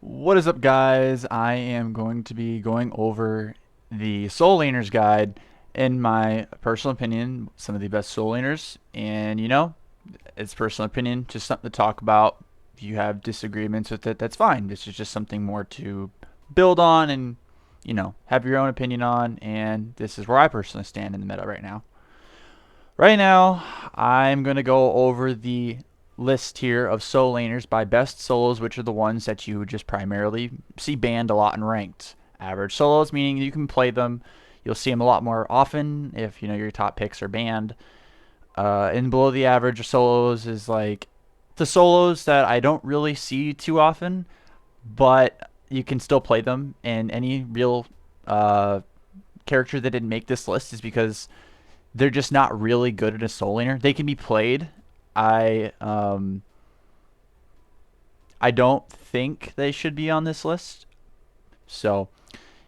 What is up, guys? I am going to be going over the Soul Laners guide. In my personal opinion, some of the best Soul Laners. And it's personal opinion, just something to talk about. If you have disagreements with it, that's fine. This is just something more to build on and, have your own opinion on. And this is where I personally stand in the meta right now. Right now, I'm going to go over the list here of solo laners by best solos, which are the ones that you would just primarily see banned a lot in ranked. Average solos, meaning you can play them. You'll see them a lot more often if your top picks are banned. And below the average solos is like the solos that I don't really see too often, but you can still play them. And any real character that didn't make this list is because they're just not really good at a soul laner. They can be played. I um, I don't think they should be on this list. So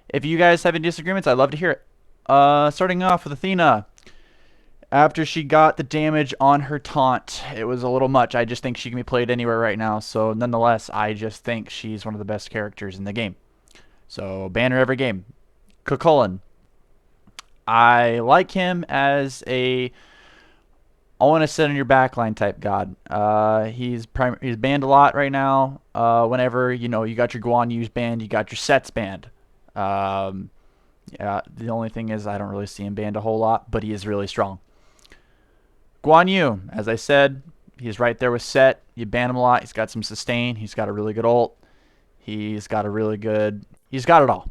if you guys have any disagreements, I'd love to hear it. Starting off with Athena. After she got the damage on her taunt, it was a little much. I just think she can be played anywhere right now. So nonetheless, I just think she's one of the best characters in the game. So ban her every game. Cucullin. I like him as a I want to sit on your backline type god. He's banned a lot right now. Whenever you got your Guan Yu's banned, you got your sets banned. Um, yeah, the only thing is I don't really see him banned a whole lot, but he is really strong. Guan Yu, as I said, he's right there with Set. You ban him a lot. He's got some sustain. He's got a really good ult. He's got a really good. He's got it all.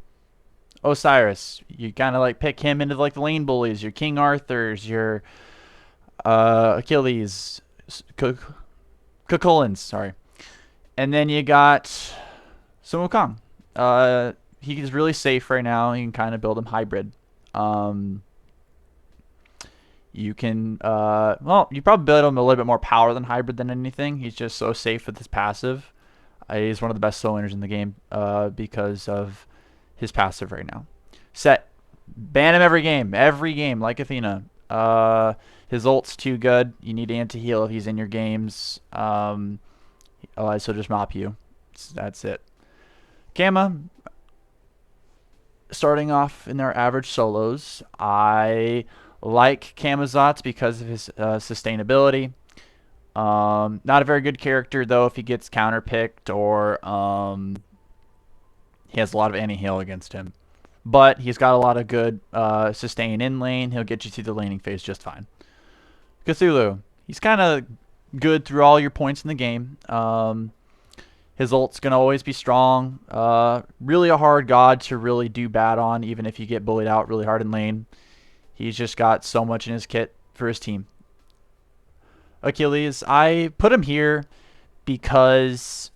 Osiris, you kind of like pick him into like the lane bullies. Your King Arthurs, your Achilles, Cucullins, sorry. And then you got Sun Wukong. He's really safe right now. You can kind of build him hybrid. Um, you can, you probably build him a little bit more power than hybrid than anything. He's just so safe with his passive. He's one of the best soul laners in the game because of his passive right now. Set. Ban him every game, like Athena. His ult's too good. You need anti-heal if he's in your games. Otherwise, he'll just mop you. That's it. Gamma, starting off in their average solos, I like Camazotz because of his sustainability. Not a very good character, though, if he gets counterpicked or he has a lot of anti-heal against him. But he's got a lot of good sustain in lane. He'll get you through the laning phase just fine. Cthulhu, he's kind of good through all your points in the game. His ult's going to always be strong. Really a hard god to really do bad on, even if you get bullied out really hard in lane. He's just got so much in his kit for his team. Achilles, I put him here because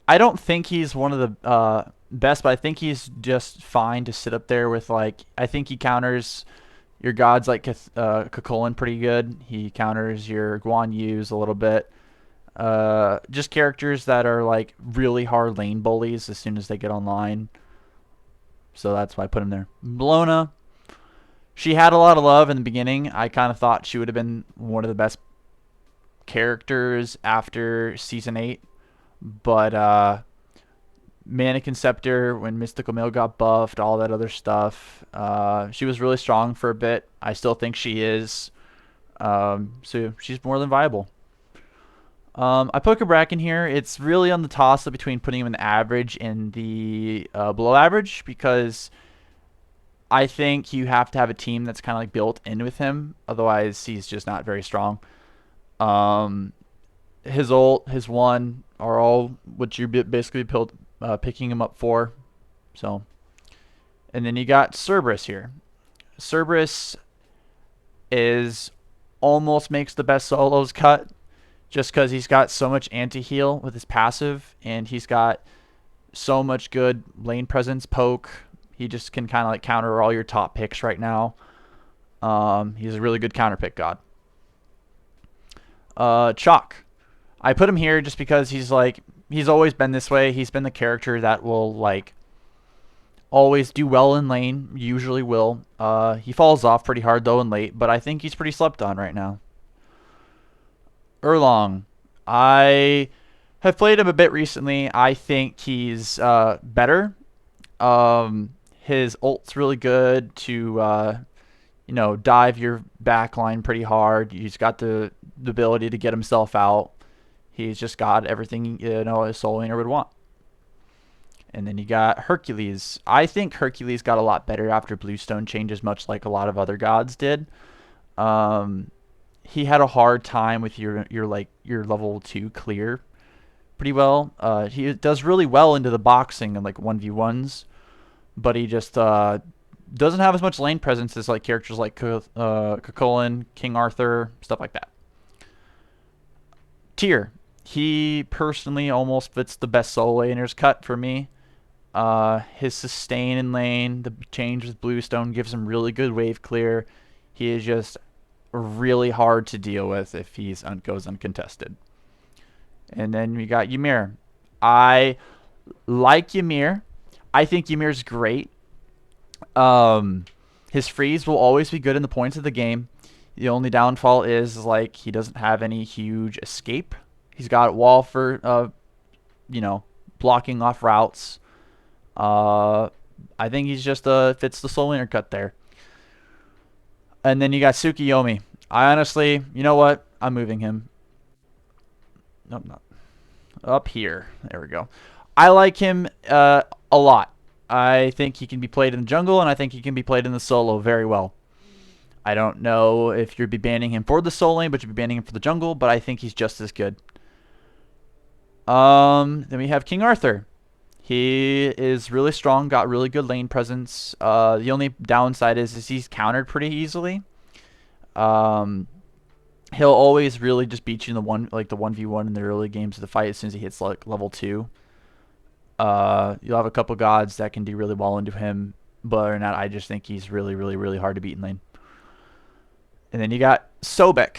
I don't think he's one of the best, but I think he's just fine to sit up there with. Like, I think he counters your gods like Cucullin pretty good. He counters your Guan Yu's a little bit. Just characters that are like really hard lane bullies as soon as they get online. So that's why I put him there. Blona, she had a lot of love in the beginning. I kind of thought she would have been one of the best characters after Season 8. But Mannequin Scepter, when Mystical Mail got buffed, all that other stuff, she was really strong for a bit. I still think she is. So she's more than viable. I put Kabrak in here. It's really on the toss-up between putting him in the average and the below average because I think you have to have a team that's kind of like built in with him. Otherwise, he's just not very strong. His ult, his one are all what you basically picking him up for. So, and then you got Cerberus here. Cerberus is almost makes the best solos cut just because he's got so much anti-heal with his passive and he's got so much good lane presence poke. He just can kind of like counter all your top picks right now. He's a really good counter pick god. Chalk. I put him here just because he's always been this way. He's been the character that will like always do well in lane, usually will. He falls off pretty hard though in late, but I think he's pretty slept on right now. Erlong, I Have played him a bit recently. I think he's better. His ult's really good to dive your back line pretty hard. He's got the ability to get himself out. He's just got everything a soul laner would want. And then you got Hercules. I think Hercules got a lot better after Bluestone changes, much like a lot of other gods did. Um, he had a hard time with your level 2 clear pretty well. He does really well into the boxing and like 1v1s, but he just doesn't have as much lane presence as like characters like Cuchulainn, King Arthur, stuff like that. Tyr. He personally almost fits the best soul laner's cut for me. His sustain in lane, the change with Bluestone gives him really good wave clear. He is just really hard to deal with if he goes uncontested. And then we got Ymir. I like Ymir. I think Ymir's great. His freeze will always be good in the points of the game. The only downfall is like he doesn't have any huge escape. He's got wall for blocking off routes. I think he's just fits the soul laner cut there. And then you got Tsukiyomi. I honestly, you know what? I'm moving him. Nope, not up here. There we go. I like him a lot. I think he can be played in the jungle, and I think he can be played in the solo very well. I don't know if you'd be banning him for the soul lane, but you'd be banning him for the jungle, but I think he's just as good. Then we have King Arthur. He is really strong, got really good lane presence. The only downside is he's countered pretty easily. He'll always really just beat you in the 1v1 in the early games of the fight as soon as he hits like level 2. You'll have a couple gods that can do really well into him, but other than that, I just think he's really, really, really hard to beat in lane. And then you got Sobek.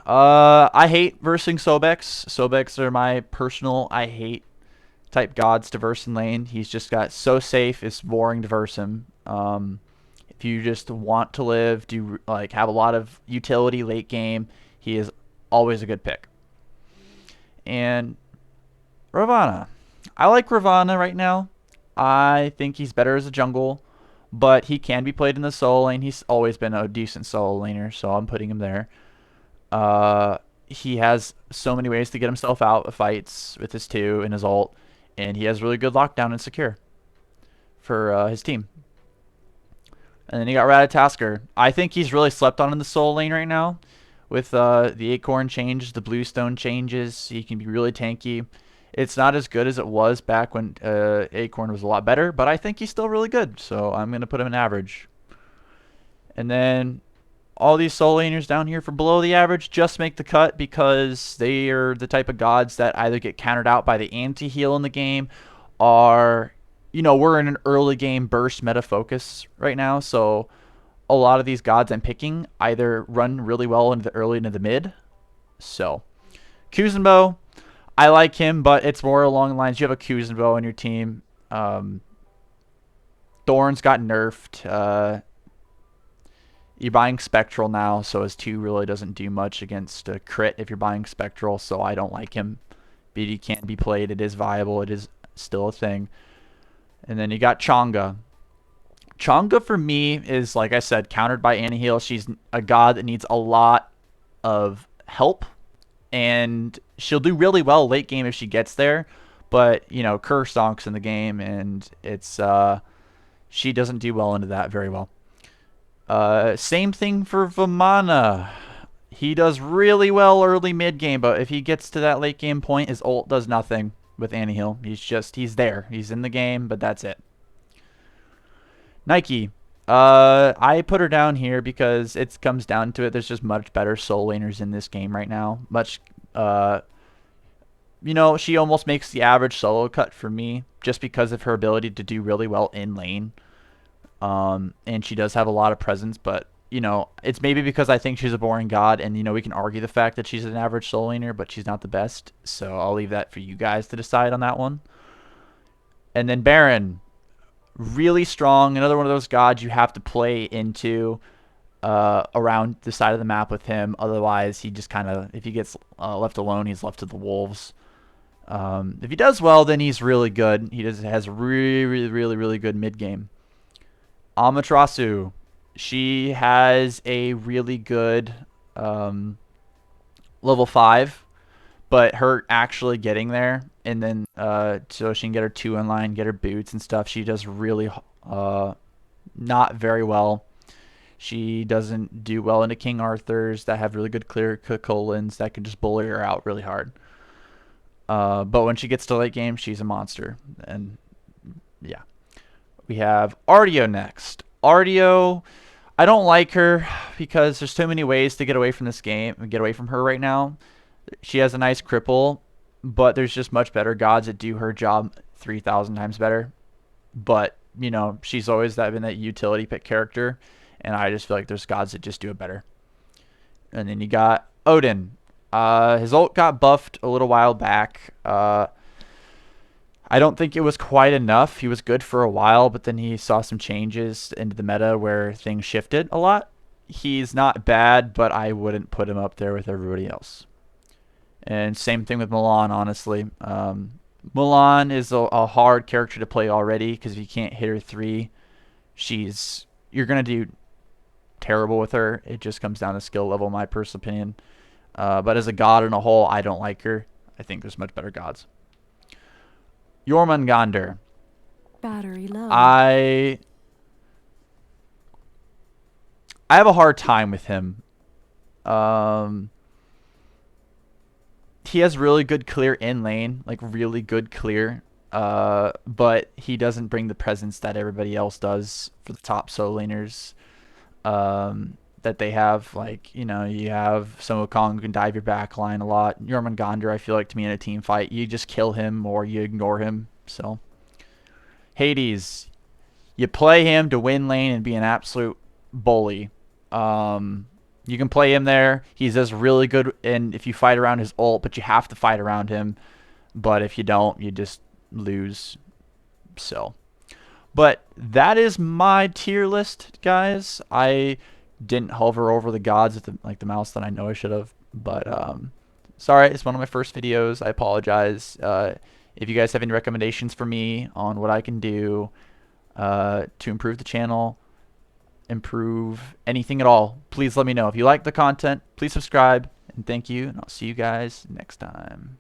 I hate versing Sobeks. Sobeks are my personal I hate type gods to verse in lane. He's just got so safe, it's boring to verse him. If you just want to live, have a lot of utility late game, he is always a good pick. And Ravana. I like Ravana right now. I think he's better as a jungle, but he can be played in the soul lane. He's always been a decent soul laner, so I'm putting him there. He has so many ways to get himself out of fights with his 2 and his ult, and he has really good lockdown and secure for his team. And then you got Ratatoskr. I think he's really slept on in the soul lane right now. With the Acorn changes, the Bluestone changes, he can be really tanky. It's not as good as it was back when Acorn was a lot better, but I think he's still really good, so I'm going to put him in average. And then all these soul laners down here for below the average just make the cut because they are the type of gods that either get countered out by the anti-heal in the game or, we're in an early game burst meta focus right now, so a lot of these gods I'm picking either run really well into the early into the mid. So, Kuzenbo, I like him, but it's more along the lines you have a Kuzenbo on your team. Thorns got nerfed. You're buying Spectral now, so his 2 really doesn't do much against a crit if you're buying Spectral, so I don't like him. BD can't be played. It is viable. It is still a thing. And then you got Chang'e. Chang'e for me is, like I said, countered by Anihil. She's a god that needs a lot of help, and she'll do really well late game if she gets there. But, Kerr stonks in the game, and it's she doesn't do well into that very well. Same thing for Vamana. He does really well early mid game, but if he gets to that late game point, his ult does nothing with Anihil. He's there. He's in the game, but that's it. Nike. I put her down here because it comes down to it. There's just much better soul laners in this game right now. She almost makes the average solo cut for me just because of her ability to do really well in lane. And she does have a lot of presence, but, it's maybe because I think she's a boring god, and, we can argue the fact that she's an average soul laner, but she's not the best. So I'll leave that for you guys to decide on that one. And then Baron. Really strong. Another one of those gods you have to play into around the side of the map with him. Otherwise, he just kind of, if he gets left alone, he's left to the wolves. If he does well, then he's really good. He has really good mid game. Amaterasu, she has a really good um, level 5, but her actually getting there and then so she can get her 2 in line, get her boots and stuff, she does really not very well. She doesn't do well into King Arthurs that have really good clear colons that can just bully her out really hard. But when she gets to late game, she's a monster. And yeah. We have Artio next. Artio, I don't like her because there's so many ways to get away from this game and get away from her right now. She has a nice cripple, but there's just much better gods that do her job 3,000 times better. But, you know, she's always been that utility pick character, and I just feel like there's gods that just do it better. And then you got Odin. His ult got buffed a little while back. I don't think it was quite enough. He was good for a while, but then he saw some changes into the meta where things shifted a lot. He's not bad, but I wouldn't put him up there with everybody else. And same thing with Milan, honestly. Milan is a hard character to play already because if you can't hit her 3, you're going to do terrible with her. It just comes down to skill level, in my personal opinion. But as a god in a whole, I don't like her. I think there's much better gods. Jormungandr. Battery low. I have a hard time with him. He has really good clear in lane, like really good clear. But he doesn't bring the presence that everybody else does for the top solo laners. That they have, like, you know, you have some Wukong who can dive your back line a lot. Jormungandr, I feel like, to me in a team fight, you just kill him or you ignore him. So Hades, you play him to win lane and be an absolute bully. You can play him there. He's just really good, and if you fight around his ult, but you have to fight around him. But if you don't, you just lose. So, but that is my tier list, guys. I didn't hover over the gods with the mouse that I know I should have, but sorry, it's one of my first videos. I apologize. If you guys have any recommendations for me on what I can do to improve the channel, improve anything at all, please let me know. If you like the content, please subscribe, and thank you, and I'll see you guys next time.